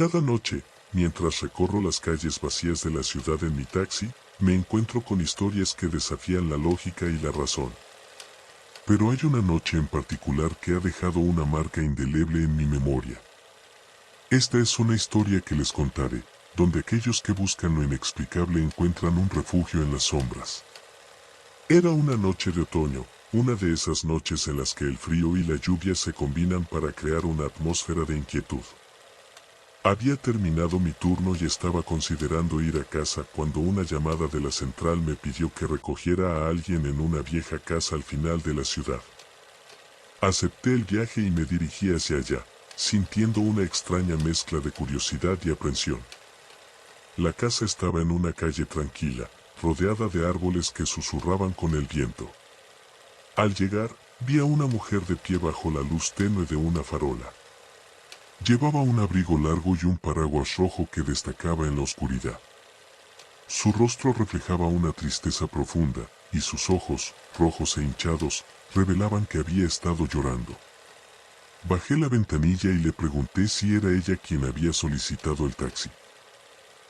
Cada noche, mientras recorro las calles vacías de la ciudad en mi taxi, me encuentro con historias que desafían la lógica y la razón. Pero hay una noche en particular que ha dejado una marca indeleble en mi memoria. Esta es una historia que les contaré, donde aquellos que buscan lo inexplicable encuentran un refugio en las sombras. Era una noche de otoño, una de esas noches en las que el frío y la lluvia se combinan para crear una atmósfera de inquietud. Había terminado mi turno y estaba considerando ir a casa cuando una llamada de la central me pidió que recogiera a alguien en una vieja casa al final de la ciudad. Acepté el viaje y me dirigí hacia allá, sintiendo una extraña mezcla de curiosidad y aprensión. La casa estaba en una calle tranquila, rodeada de árboles que susurraban con el viento. Al llegar, vi a una mujer de pie bajo la luz tenue de una farola. Llevaba un abrigo largo y un paraguas rojo que destacaba en la oscuridad. Su rostro reflejaba una tristeza profunda, y sus ojos, rojos e hinchados, revelaban que había estado llorando. Bajé la ventanilla y le pregunté si era ella quien había solicitado el taxi.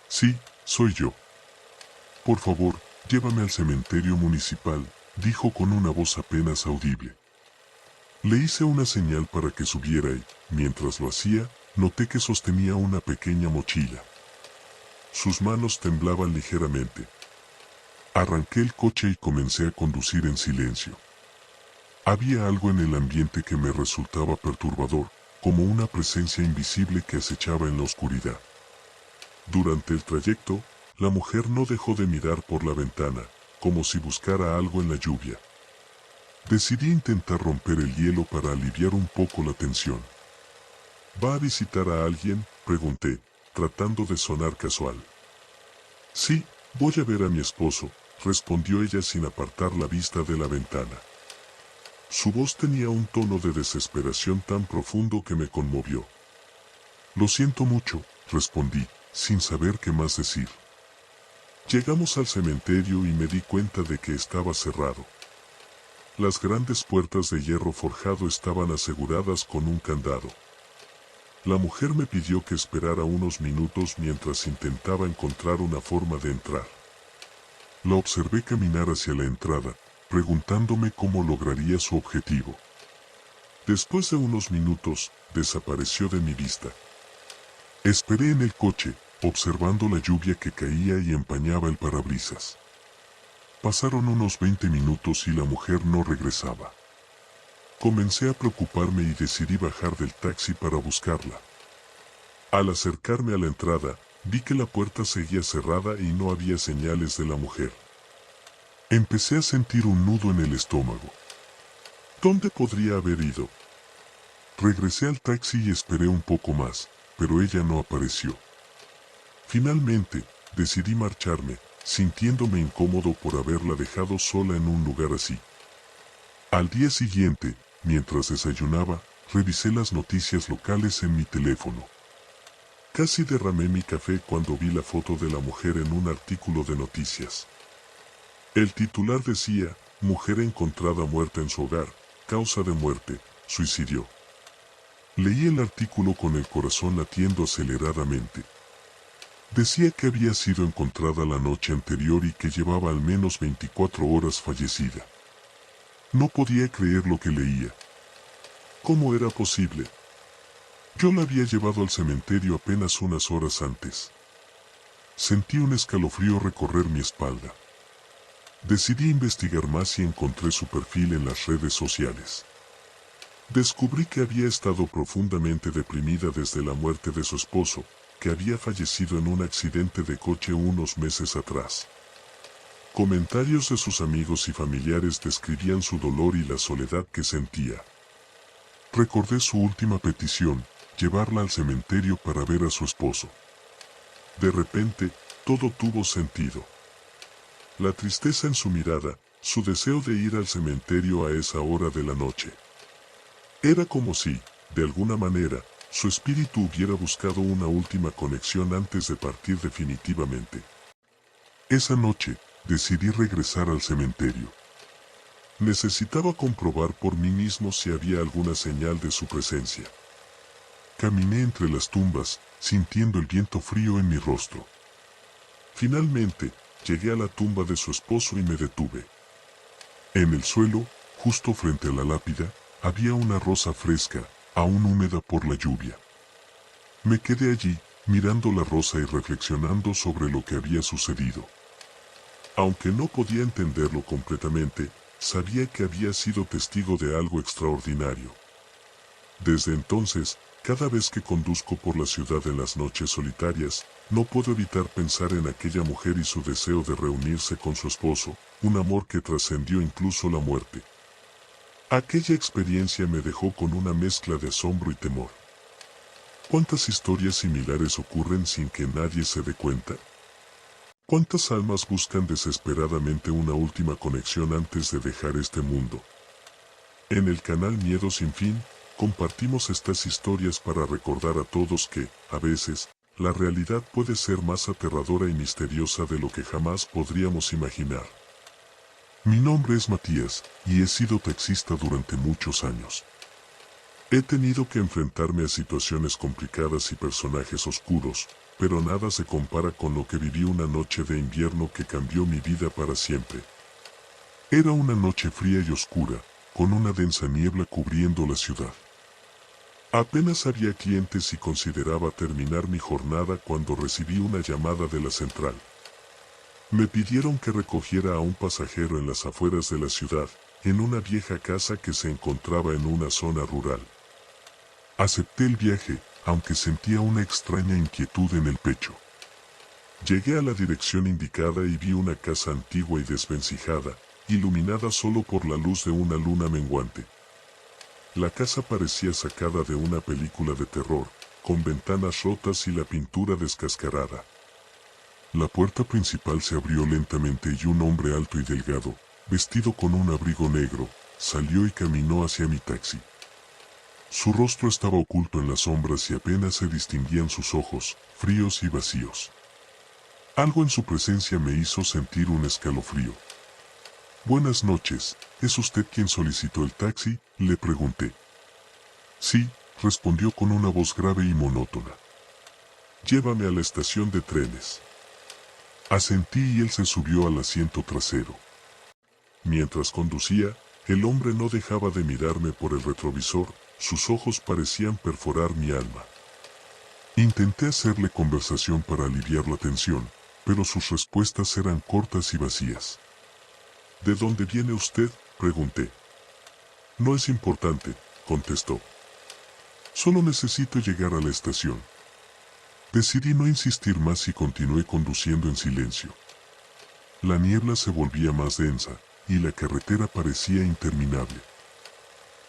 Sí, soy yo. Por favor, llévame al cementerio municipal, dijo con una voz apenas audible. Le hice una señal para que subiera y, mientras lo hacía, noté que sostenía una pequeña mochila. Sus manos temblaban ligeramente. Arranqué el coche y comencé a conducir en silencio. Había algo en el ambiente que me resultaba perturbador, como una presencia invisible que acechaba en la oscuridad. Durante el trayecto, la mujer no dejó de mirar por la ventana, como si buscara algo en la lluvia. Decidí intentar romper el hielo para aliviar un poco la tensión. ¿Va a visitar a alguien?, pregunté, tratando de sonar casual. Sí, voy a ver a mi esposo, respondió ella sin apartar la vista de la ventana. Su voz tenía un tono de desesperación tan profundo que me conmovió. Lo siento mucho, respondí, sin saber qué más decir. Llegamos al cementerio y me di cuenta de que estaba cerrado. Las grandes puertas de hierro forjado estaban aseguradas con un candado. La mujer me pidió que esperara unos minutos mientras intentaba encontrar una forma de entrar. La observé caminar hacia la entrada, preguntándome cómo lograría su objetivo. Después de unos minutos, desapareció de mi vista. Esperé en el coche, observando la lluvia que caía y empañaba el parabrisas. Pasaron unos 20 minutos y la mujer no regresaba. Comencé a preocuparme y decidí bajar del taxi para buscarla. Al acercarme a la entrada, vi que la puerta seguía cerrada y no había señales de la mujer. Empecé a sentir un nudo en el estómago. ¿Dónde podría haber ido? Regresé al taxi y esperé un poco más, pero ella no apareció. Finalmente, decidí marcharme, sintiéndome incómodo por haberla dejado sola en un lugar así. Al día siguiente, mientras desayunaba, revisé las noticias locales en mi teléfono. Casi derramé mi café cuando vi la foto de la mujer en un artículo de noticias. El titular decía, mujer encontrada muerta en su hogar, causa de muerte, suicidio. Leí el artículo con el corazón latiendo aceleradamente. Decía que había sido encontrada la noche anterior y que llevaba al menos 24 horas fallecida. No podía creer lo que leía. ¿Cómo era posible? Yo la había llevado al cementerio apenas unas horas antes. Sentí un escalofrío recorrer mi espalda. Decidí investigar más y encontré su perfil en las redes sociales. Descubrí que había estado profundamente deprimida desde la muerte de su esposo, que había fallecido en un accidente de coche unos meses atrás. Comentarios de sus amigos y familiares describían su dolor y la soledad que sentía. Recordé su última petición, llevarla al cementerio para ver a su esposo. De repente, todo tuvo sentido. La tristeza en su mirada, su deseo de ir al cementerio a esa hora de la noche. Era como si, de alguna manera, su espíritu hubiera buscado una última conexión antes de partir definitivamente. Esa noche, decidí regresar al cementerio. Necesitaba comprobar por mí mismo si había alguna señal de su presencia. Caminé entre las tumbas, sintiendo el viento frío en mi rostro. Finalmente, llegué a la tumba de su esposo y me detuve. En el suelo, justo frente a la lápida, había una rosa fresca, aún húmeda por la lluvia. Me quedé allí, mirando la rosa y reflexionando sobre lo que había sucedido. Aunque no podía entenderlo completamente, sabía que había sido testigo de algo extraordinario. Desde entonces, cada vez que conduzco por la ciudad en las noches solitarias, no puedo evitar pensar en aquella mujer y su deseo de reunirse con su esposo, un amor que trascendió incluso la muerte. Aquella experiencia me dejó con una mezcla de asombro y temor. ¿Cuántas historias similares ocurren sin que nadie se dé cuenta? ¿Cuántas almas buscan desesperadamente una última conexión antes de dejar este mundo? En el canal Miedo Sin Fin, compartimos estas historias para recordar a todos que, a veces, la realidad puede ser más aterradora y misteriosa de lo que jamás podríamos imaginar. Mi nombre es Matías, y he sido taxista durante muchos años. He tenido que enfrentarme a situaciones complicadas y personajes oscuros, pero nada se compara con lo que viví una noche de invierno que cambió mi vida para siempre. Era una noche fría y oscura, con una densa niebla cubriendo la ciudad. Apenas había clientes y consideraba terminar mi jornada cuando recibí una llamada de la central. Me pidieron que recogiera a un pasajero en las afueras de la ciudad, en una vieja casa que se encontraba en una zona rural. Acepté el viaje, aunque sentía una extraña inquietud en el pecho. Llegué a la dirección indicada y vi una casa antigua y desvencijada, iluminada solo por la luz de una luna menguante. La casa parecía sacada de una película de terror, con ventanas rotas y la pintura descascarada. La puerta principal se abrió lentamente y un hombre alto y delgado, vestido con un abrigo negro, salió y caminó hacia mi taxi. Su rostro estaba oculto en las sombras y apenas se distinguían sus ojos, fríos y vacíos. Algo en su presencia me hizo sentir un escalofrío. «Buenas noches, ¿es usted quien solicitó el taxi?», le pregunté. «Sí», respondió con una voz grave y monótona. «Llévame a la estación de trenes». Asentí y él se subió al asiento trasero. Mientras conducía, el hombre no dejaba de mirarme por el retrovisor, sus ojos parecían perforar mi alma. Intenté hacerle conversación para aliviar la tensión, pero sus respuestas eran cortas y vacías. «¿De dónde viene usted?», pregunté. «No es importante», contestó. «Solo necesito llegar a la estación». Decidí no insistir más y continué conduciendo en silencio. La niebla se volvía más densa, y la carretera parecía interminable.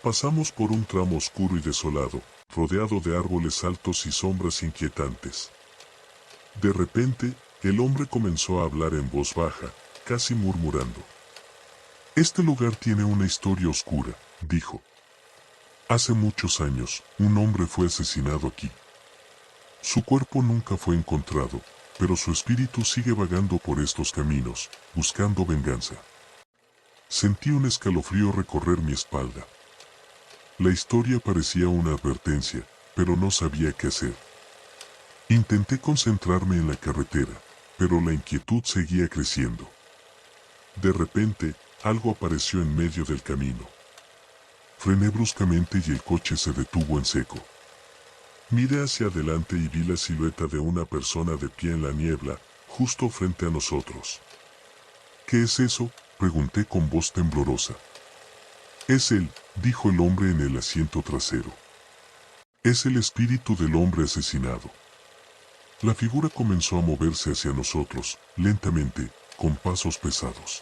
Pasamos por un tramo oscuro y desolado, rodeado de árboles altos y sombras inquietantes. De repente, el hombre comenzó a hablar en voz baja, casi murmurando. «Este lugar tiene una historia oscura», dijo. «Hace muchos años, un hombre fue asesinado aquí. Su cuerpo nunca fue encontrado, pero su espíritu sigue vagando por estos caminos, buscando venganza». Sentí un escalofrío recorrer mi espalda. La historia parecía una advertencia, pero no sabía qué hacer. Intenté concentrarme en la carretera, pero la inquietud seguía creciendo. De repente, algo apareció en medio del camino. Frené bruscamente y el coche se detuvo en seco. Miré hacia adelante y vi la silueta de una persona de pie en la niebla, justo frente a nosotros. «¿Qué es eso?», pregunté con voz temblorosa. «Es él», dijo el hombre en el asiento trasero. «Es el espíritu del hombre asesinado». La figura comenzó a moverse hacia nosotros, lentamente, con pasos pesados.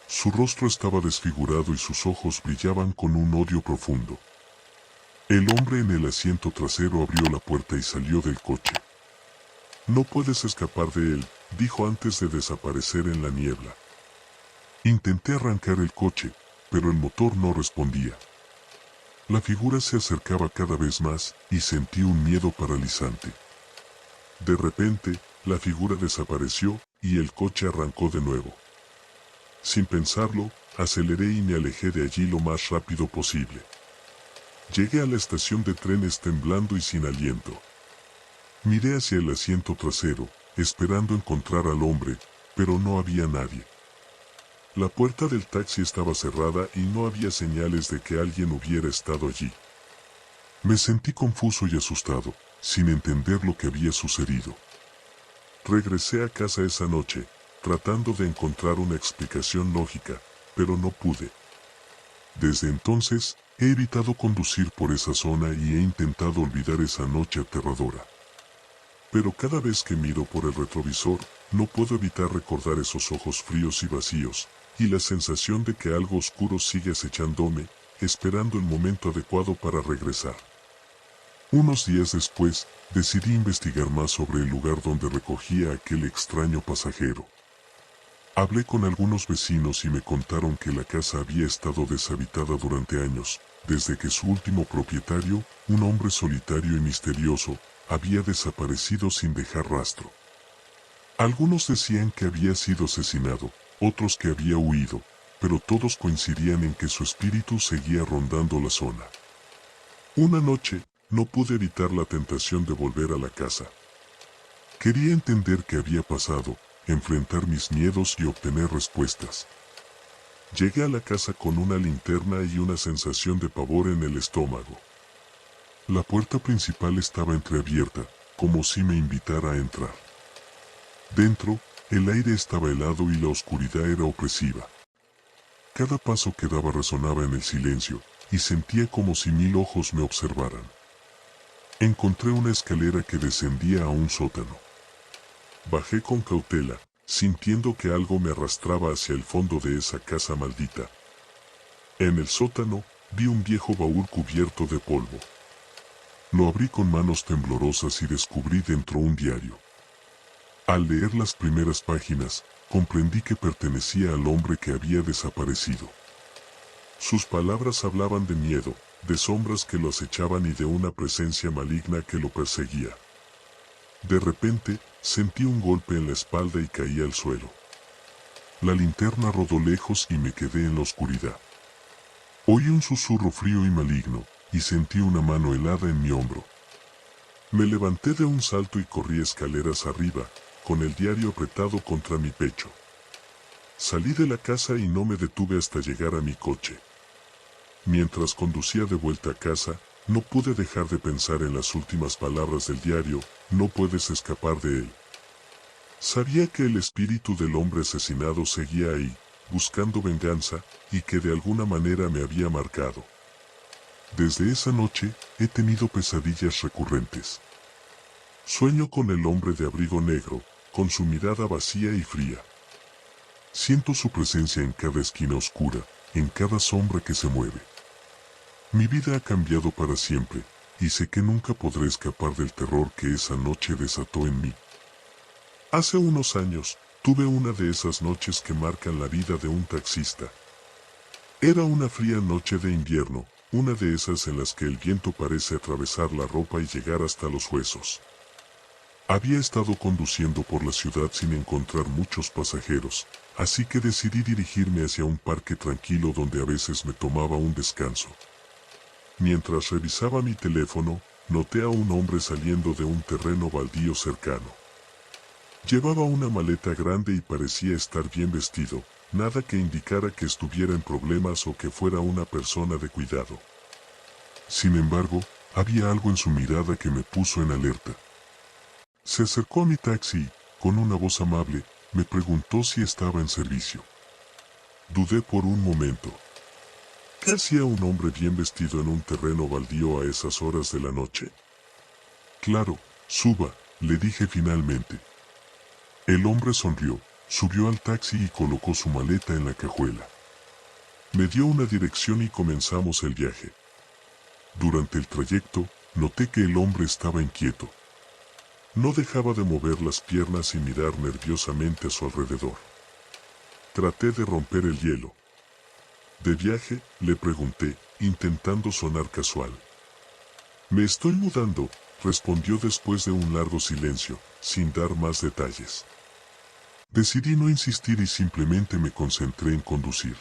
Su rostro estaba desfigurado y sus ojos brillaban con un odio profundo. El hombre en el asiento trasero abrió la puerta y salió del coche. «No puedes escapar de él», dijo antes de desaparecer en la niebla. Intenté arrancar el coche, pero el motor no respondía. La figura se acercaba cada vez más, y sentí un miedo paralizante. De repente, la figura desapareció, y el coche arrancó de nuevo. Sin pensarlo, aceleré y me alejé de allí lo más rápido posible. Llegué a la estación de trenes temblando y sin aliento. Miré hacia el asiento trasero, esperando encontrar al hombre, pero no había nadie. La puerta del taxi estaba cerrada y no había señales de que alguien hubiera estado allí. Me sentí confuso y asustado, sin entender lo que había sucedido. Regresé a casa esa noche, tratando de encontrar una explicación lógica, pero no pude. Desde entonces, he evitado conducir por esa zona y he intentado olvidar esa noche aterradora. Pero cada vez que miro por el retrovisor, no puedo evitar recordar esos ojos fríos y vacíos, y la sensación de que algo oscuro sigue acechándome, esperando el momento adecuado para regresar. Unos días después, decidí investigar más sobre el lugar donde recogía a aquel extraño pasajero. Hablé con algunos vecinos y me contaron que la casa había estado deshabitada durante años, desde que su último propietario, un hombre solitario y misterioso, había desaparecido sin dejar rastro. Algunos decían que había sido asesinado, otros que había huido, pero todos coincidían en que su espíritu seguía rondando la zona. Una noche, no pude evitar la tentación de volver a la casa. Quería entender qué había pasado, enfrentar mis miedos y obtener respuestas. Llegué a la casa con una linterna y una sensación de pavor en el estómago. La puerta principal estaba entreabierta, como si me invitara a entrar. Dentro, el aire estaba helado y la oscuridad era opresiva. Cada paso que daba resonaba en el silencio, y sentía como si 1000 ojos me observaran. Encontré una escalera que descendía a un sótano. Bajé con cautela, sintiendo que algo me arrastraba hacia el fondo de esa casa maldita. En el sótano, vi un viejo baúl cubierto de polvo. Lo abrí con manos temblorosas y descubrí dentro un diario. Al leer las primeras páginas, comprendí que pertenecía al hombre que había desaparecido. Sus palabras hablaban de miedo, de sombras que lo acechaban y de una presencia maligna que lo perseguía. De repente, sentí un golpe en la espalda y caí al suelo. La linterna rodó lejos y me quedé en la oscuridad. Oí un susurro frío y maligno, y sentí una mano helada en mi hombro. Me levanté de un salto y corrí escaleras arriba, con el diario apretado contra mi pecho. Salí de la casa y no me detuve hasta llegar a mi coche. Mientras conducía de vuelta a casa, no pude dejar de pensar en las últimas palabras del diario: no puedes escapar de él. Sabía que el espíritu del hombre asesinado seguía ahí, buscando venganza, y que de alguna manera me había marcado. Desde esa noche, he tenido pesadillas recurrentes. Sueño con el hombre de abrigo negro, con su mirada vacía y fría. Siento su presencia en cada esquina oscura, en cada sombra que se mueve. Mi vida ha cambiado para siempre, y sé que nunca podré escapar del terror que esa noche desató en mí. Hace unos años, tuve una de esas noches que marcan la vida de un taxista. Era una fría noche de invierno, una de esas en las que el viento parece atravesar la ropa y llegar hasta los huesos. Había estado conduciendo por la ciudad sin encontrar muchos pasajeros, así que decidí dirigirme hacia un parque tranquilo donde a veces me tomaba un descanso. Mientras revisaba mi teléfono, noté a un hombre saliendo de un terreno baldío cercano. Llevaba una maleta grande y parecía estar bien vestido, nada que indicara que estuviera en problemas o que fuera una persona de cuidado. Sin embargo, había algo en su mirada que me puso en alerta. Se acercó a mi taxi y, con una voz amable, me preguntó si estaba en servicio. Dudé por un momento. ¿Qué hacía un hombre bien vestido en un terreno baldío a esas horas de la noche? Claro, suba, le dije finalmente. El hombre sonrió, subió al taxi y colocó su maleta en la cajuela. Me dio una dirección y comenzamos el viaje. Durante el trayecto, noté que el hombre estaba inquieto. No dejaba de mover las piernas y mirar nerviosamente a su alrededor. Traté de romper el hielo. ¿De viaje?, le pregunté, intentando sonar casual. Me estoy mudando, respondió después de un largo silencio, sin dar más detalles. Decidí no insistir y simplemente me concentré en conducir.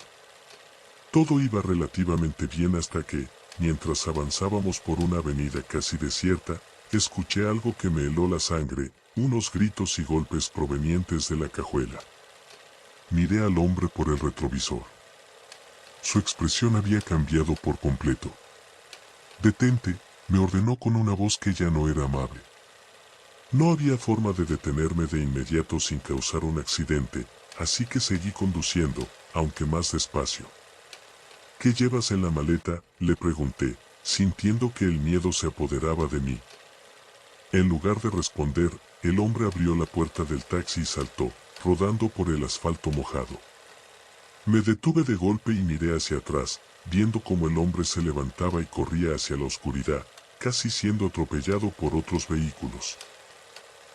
Todo iba relativamente bien hasta que, mientras avanzábamos por una avenida casi desierta, escuché algo que me heló la sangre, unos gritos y golpes provenientes de la cajuela. Miré al hombre por el retrovisor. Su expresión había cambiado por completo. «Detente», me ordenó con una voz que ya no era amable. No había forma de detenerme de inmediato sin causar un accidente, así que seguí conduciendo, aunque más despacio. «¿Qué llevas en la maleta?», le pregunté, sintiendo que el miedo se apoderaba de mí. En lugar de responder, el hombre abrió la puerta del taxi y saltó, rodando por el asfalto mojado. Me detuve de golpe y miré hacia atrás, viendo cómo el hombre se levantaba y corría hacia la oscuridad, casi siendo atropellado por otros vehículos.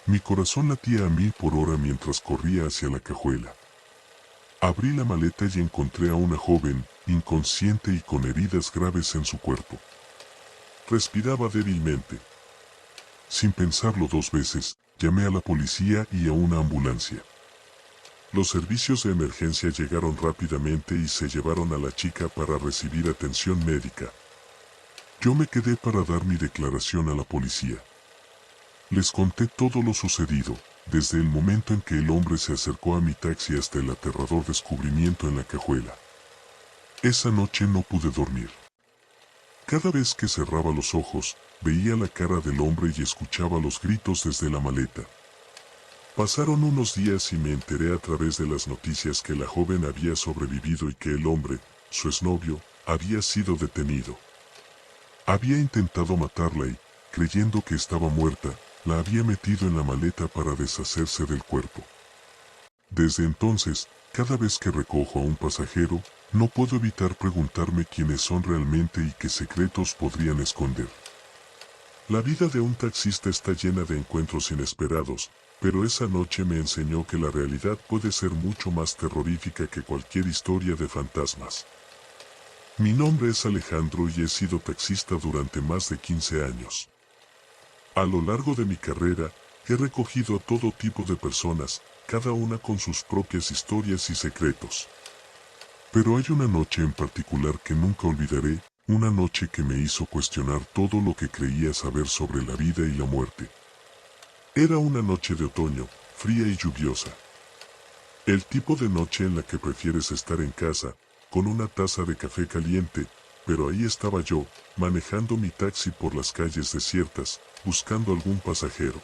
Mi corazón latía a 1000 por hora mientras corría hacia la cajuela. Abrí la maleta y encontré a una joven, inconsciente y con heridas graves en su cuerpo. Respiraba débilmente. Sin pensarlo 2 veces, llamé a la policía y a una ambulancia. Los servicios de emergencia llegaron rápidamente y se llevaron a la chica para recibir atención médica. Yo me quedé para dar mi declaración a la policía. Les conté todo lo sucedido, desde el momento en que el hombre se acercó a mi taxi hasta el aterrador descubrimiento en la cajuela. Esa noche no pude dormir. Cada vez que cerraba los ojos, veía la cara del hombre y escuchaba los gritos desde la maleta. Pasaron unos días y me enteré a través de las noticias que la joven había sobrevivido y que el hombre, su exnovio, había sido detenido. Había intentado matarla y, creyendo que estaba muerta, la había metido en la maleta para deshacerse del cuerpo. Desde entonces, cada vez que recojo a un pasajero, no puedo evitar preguntarme quiénes son realmente y qué secretos podrían esconder. La vida de un taxista está llena de encuentros inesperados, pero esa noche me enseñó que la realidad puede ser mucho más terrorífica que cualquier historia de fantasmas. Mi nombre es Alejandro y he sido taxista durante más de 15 años. A lo largo de mi carrera, he recogido a todo tipo de personas, cada una con sus propias historias y secretos. Pero hay una noche en particular que nunca olvidaré, una noche que me hizo cuestionar todo lo que creía saber sobre la vida y la muerte. Era una noche de otoño, fría y lluviosa. El tipo de noche en la que prefieres estar en casa, con una taza de café caliente, pero ahí estaba yo, manejando mi taxi por las calles desiertas, buscando algún pasajero.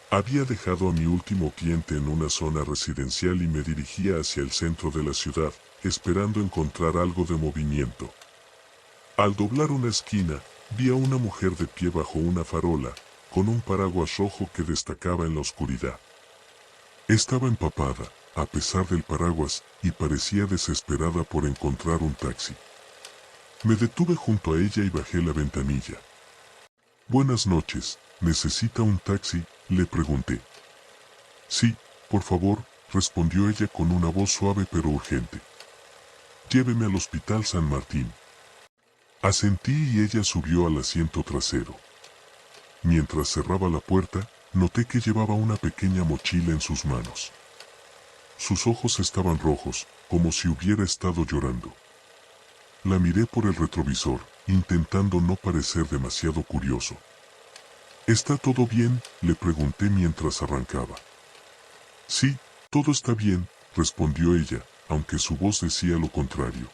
Había dejado a mi último cliente en una zona residencial y me dirigía hacia el centro de la ciudad, esperando encontrar algo de movimiento. Al doblar una esquina, vi a una mujer de pie bajo una farola, con un paraguas rojo que destacaba en la oscuridad. Estaba empapada, a pesar del paraguas, y parecía desesperada por encontrar un taxi. Me detuve junto a ella y bajé la ventanilla. «Buenas noches, ¿necesita un taxi?», le pregunté. «Sí, por favor», respondió ella con una voz suave pero urgente. «Lléveme al Hospital San Martín». Asentí y ella subió al asiento trasero. Mientras cerraba la puerta, noté que llevaba una pequeña mochila en sus manos. Sus ojos estaban rojos, como si hubiera estado llorando. La miré por el retrovisor, intentando no parecer demasiado curioso. «¿Está todo bien?», le pregunté mientras arrancaba. «Sí, todo está bien», respondió ella, aunque su voz decía lo contrario.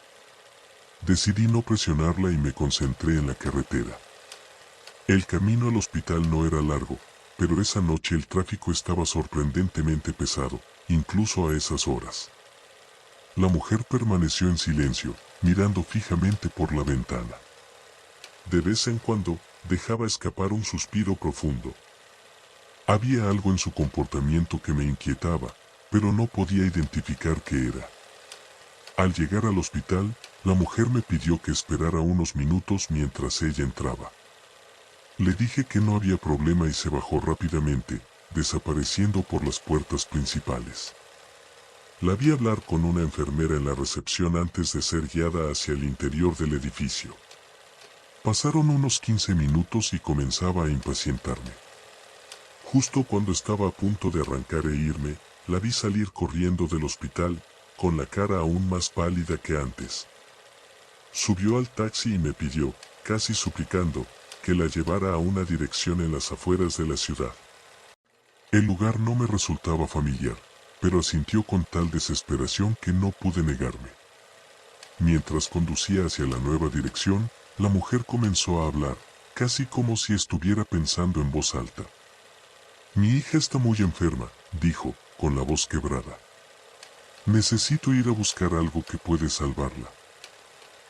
Decidí no presionarla y me concentré en la carretera. El camino al hospital no era largo, pero esa noche el tráfico estaba sorprendentemente pesado, incluso a esas horas. La mujer permaneció en silencio, mirando fijamente por la ventana. De vez en cuando, dejaba escapar un suspiro profundo. Había algo en su comportamiento que me inquietaba, pero no podía identificar qué era. Al llegar al hospital, la mujer me pidió que esperara unos minutos mientras ella entraba. Le dije que no había problema y se bajó rápidamente, desapareciendo por las puertas principales. La vi hablar con una enfermera en la recepción antes de ser guiada hacia el interior del edificio. Pasaron unos 15 minutos y comenzaba a impacientarme. Justo cuando estaba a punto de arrancar e irme, la vi salir corriendo del hospital, con la cara aún más pálida que antes. Subió al taxi y me pidió, casi suplicando, que la llevara a una dirección en las afueras de la ciudad. El lugar no me resultaba familiar, pero asintió con tal desesperación que no pude negarme. Mientras conducía hacia la nueva dirección, la mujer comenzó a hablar, casi como si estuviera pensando en voz alta. Mi hija está muy enferma, dijo, con la voz quebrada. Necesito ir a buscar algo que puede salvarla.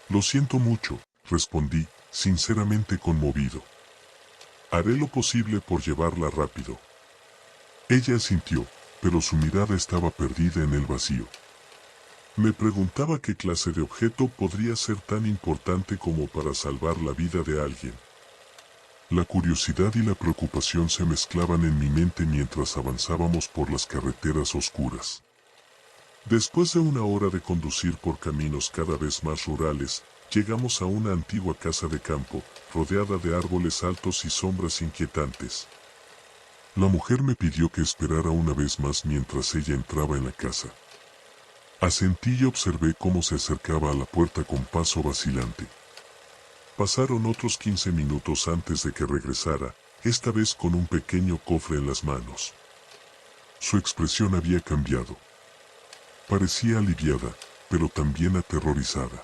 Lo siento mucho, respondí, sinceramente conmovido. Haré lo posible por llevarla rápido. Ella asintió, pero su mirada estaba perdida en el vacío. Me preguntaba qué clase de objeto podría ser tan importante como para salvar la vida de alguien. La curiosidad y la preocupación se mezclaban en mi mente mientras avanzábamos por las carreteras oscuras. Después de una hora de conducir por caminos cada vez más rurales, llegamos a una antigua casa de campo, rodeada de árboles altos y sombras inquietantes. La mujer me pidió que esperara una vez más mientras ella entraba en la casa. Asentí y observé cómo se acercaba a la puerta con paso vacilante. Pasaron otros 15 minutos antes de que regresara, esta vez con un pequeño cofre en las manos. Su expresión había cambiado. Parecía aliviada, pero también aterrorizada.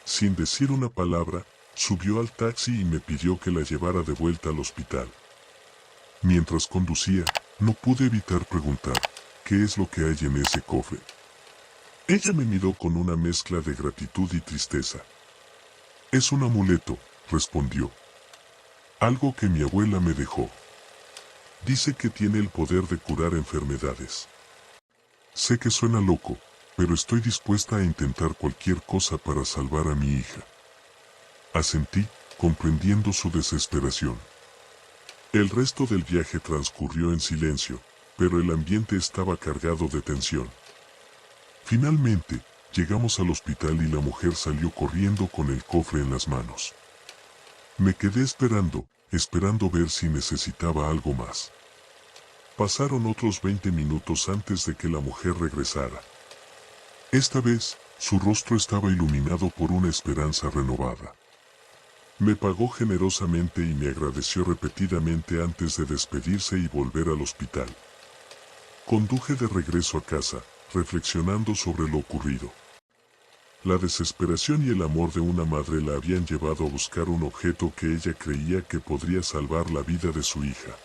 Sin decir una palabra, subió al taxi y me pidió que la llevara de vuelta al hospital. Mientras conducía, no pude evitar preguntar, ¿qué es lo que hay en ese cofre? Ella me miró con una mezcla de gratitud y tristeza. Es un amuleto, respondió. Algo que mi abuela me dejó. Dice que tiene el poder de curar enfermedades. Sé que suena loco, pero estoy dispuesta a intentar cualquier cosa para salvar a mi hija. Asentí, comprendiendo su desesperación. El resto del viaje transcurrió en silencio, pero el ambiente estaba cargado de tensión. Finalmente, llegamos al hospital y la mujer salió corriendo con el cofre en las manos. Me quedé esperando ver si necesitaba algo más. Pasaron otros 20 minutos antes de que la mujer regresara. Esta vez, su rostro estaba iluminado por una esperanza renovada. Me pagó generosamente y me agradeció repetidamente antes de despedirse y volver al hospital. Conduje de regreso a casa, reflexionando sobre lo ocurrido. La desesperación y el amor de una madre la habían llevado a buscar un objeto que ella creía que podría salvar la vida de su hija.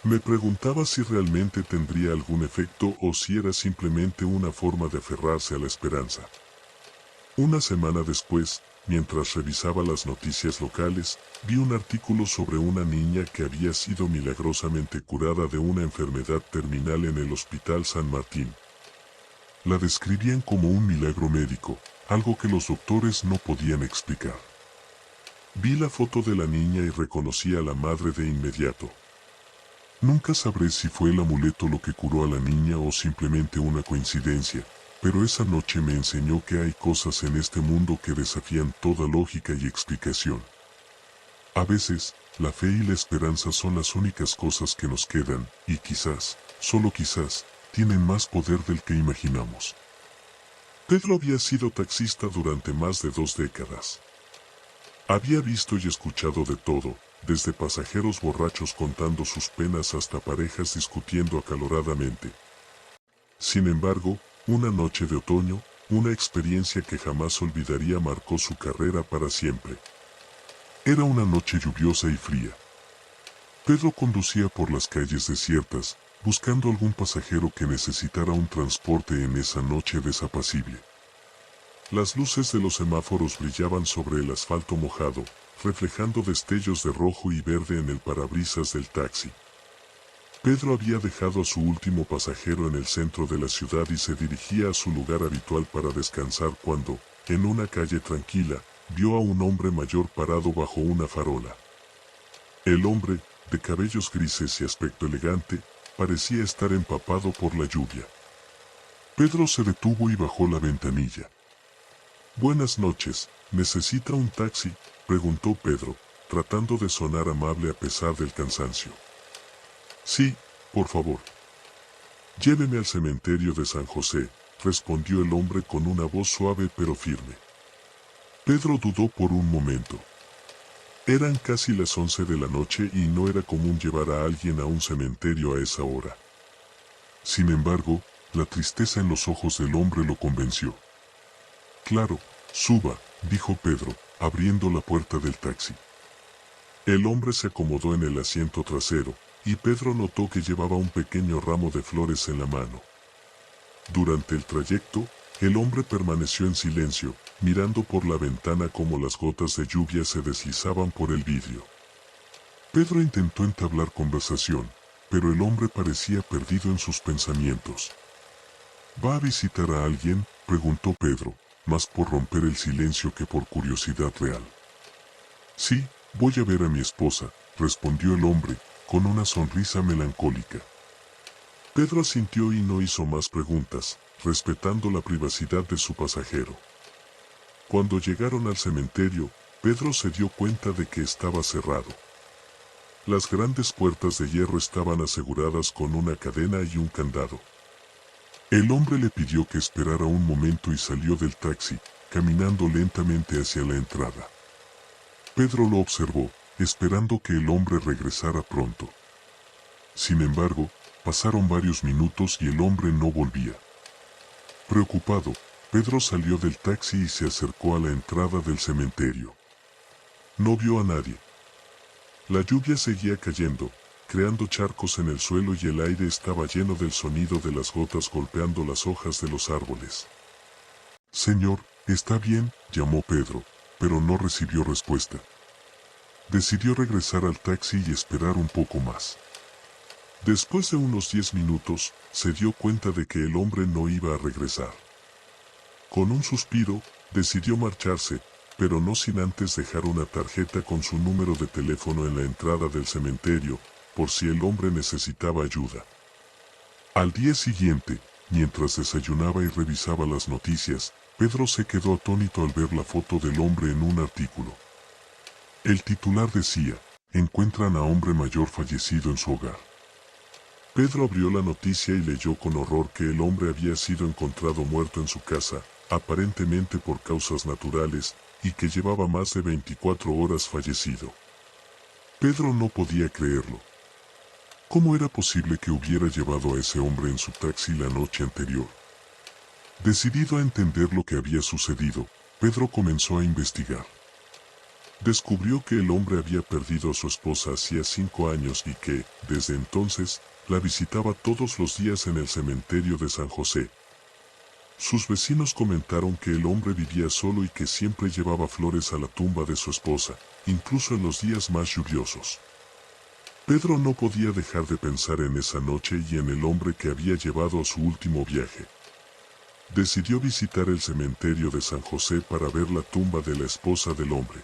Me preguntaba si realmente tendría algún efecto o si era simplemente una forma de aferrarse a la esperanza. Una semana después, mientras revisaba las noticias locales, vi un artículo sobre una niña que había sido milagrosamente curada de una enfermedad terminal en el Hospital San Martín. La describían como un milagro médico, algo que los doctores no podían explicar. Vi la foto de la niña y reconocí a la madre de inmediato. Nunca sabré si fue el amuleto lo que curó a la niña o simplemente una coincidencia, pero esa noche me enseñó que hay cosas en este mundo que desafían toda lógica y explicación. A veces, la fe y la esperanza son las únicas cosas que nos quedan, y quizás, solo quizás, tienen más poder del que imaginamos. Pedro había sido taxista durante más de 2 décadas. Había visto y escuchado de todo, desde pasajeros borrachos contando sus penas hasta parejas discutiendo acaloradamente. Sin embargo, una noche de otoño, una experiencia que jamás olvidaría marcó su carrera para siempre. Era una noche lluviosa y fría. Pedro conducía por las calles desiertas, buscando algún pasajero que necesitara un transporte en esa noche desapacible. Las luces de los semáforos brillaban sobre el asfalto mojado, reflejando destellos de rojo y verde en el parabrisas del taxi. Pedro había dejado a su último pasajero en el centro de la ciudad y se dirigía a su lugar habitual para descansar cuando, en una calle tranquila, vio a un hombre mayor parado bajo una farola. El hombre, de cabellos grises y aspecto elegante, parecía estar empapado por la lluvia. Pedro se detuvo y bajó la ventanilla. «Buenas noches, ¿necesita un taxi?», preguntó Pedro, tratando de sonar amable a pesar del cansancio. «Sí, por favor». «Lléveme al cementerio de San José», respondió el hombre con una voz suave pero firme. Pedro dudó por un momento. Eran casi las 11 de la noche y no era común llevar a alguien a un cementerio a esa hora. Sin embargo, la tristeza en los ojos del hombre lo convenció. Claro, suba, dijo Pedro, abriendo la puerta del taxi. El hombre se acomodó en el asiento trasero, y Pedro notó que llevaba un pequeño ramo de flores en la mano. Durante el trayecto, el hombre permaneció en silencio, mirando por la ventana cómo las gotas de lluvia se deslizaban por el vidrio. Pedro intentó entablar conversación, pero el hombre parecía perdido en sus pensamientos. ¿Va a visitar a alguien?, preguntó Pedro, más por romper el silencio que por curiosidad real. Sí, voy a ver a mi esposa, respondió el hombre, con una sonrisa melancólica. Pedro asintió y no hizo más preguntas, respetando la privacidad de su pasajero. Cuando llegaron al cementerio, Pedro se dio cuenta de que estaba cerrado. Las grandes puertas de hierro estaban aseguradas con una cadena y un candado. El hombre le pidió que esperara un momento y salió del taxi, caminando lentamente hacia la entrada. Pedro lo observó, esperando que el hombre regresara pronto. Sin embargo, pasaron varios minutos y el hombre no volvía. Preocupado, Pedro salió del taxi y se acercó a la entrada del cementerio. No vio a nadie. La lluvia seguía cayendo, creando charcos en el suelo y el aire estaba lleno del sonido de las gotas golpeando las hojas de los árboles. «Señor, ¿está bien?», llamó Pedro, pero no recibió respuesta. Decidió regresar al taxi y esperar un poco más. Después de unos 10 minutos, se dio cuenta de que el hombre no iba a regresar. Con un suspiro, decidió marcharse, pero no sin antes dejar una tarjeta con su número de teléfono en la entrada del cementerio, por si el hombre necesitaba ayuda. Al día siguiente, mientras desayunaba y revisaba las noticias, Pedro se quedó atónito al ver la foto del hombre en un artículo. El titular decía: encuentran a hombre mayor fallecido en su hogar. Pedro abrió la noticia y leyó con horror que el hombre había sido encontrado muerto en su casa, aparentemente por causas naturales, y que llevaba más de 24 horas fallecido. Pedro no podía creerlo. ¿Cómo era posible que hubiera llevado a ese hombre en su taxi la noche anterior? Decidido a entender lo que había sucedido, Pedro comenzó a investigar. Descubrió que el hombre había perdido a su esposa hacía 5 años y que, desde entonces, la visitaba todos los días en el cementerio de San José. Sus vecinos comentaron que el hombre vivía solo y que siempre llevaba flores a la tumba de su esposa, incluso en los días más lluviosos. Pedro no podía dejar de pensar en esa noche y en el hombre que había llevado a su último viaje. Decidió visitar el cementerio de San José para ver la tumba de la esposa del hombre.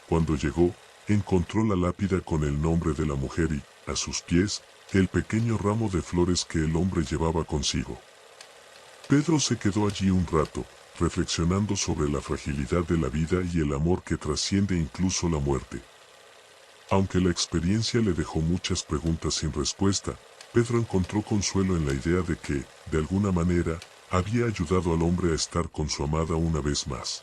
Cuando llegó, encontró la lápida con el nombre de la mujer y, a sus pies, el pequeño ramo de flores que el hombre llevaba consigo. Pedro se quedó allí un rato, reflexionando sobre la fragilidad de la vida y el amor que trasciende incluso la muerte. Aunque la experiencia le dejó muchas preguntas sin respuesta, Pedro encontró consuelo en la idea de que, de alguna manera, había ayudado al hombre a estar con su amada una vez más.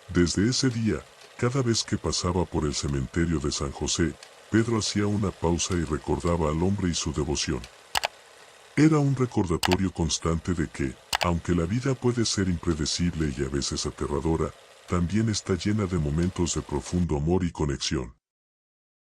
Desde ese día, cada vez que pasaba por el cementerio de San José, Pedro hacía una pausa y recordaba al hombre y su devoción. Era un recordatorio constante de que, aunque la vida puede ser impredecible y a veces aterradora, también está llena de momentos de profundo amor y conexión.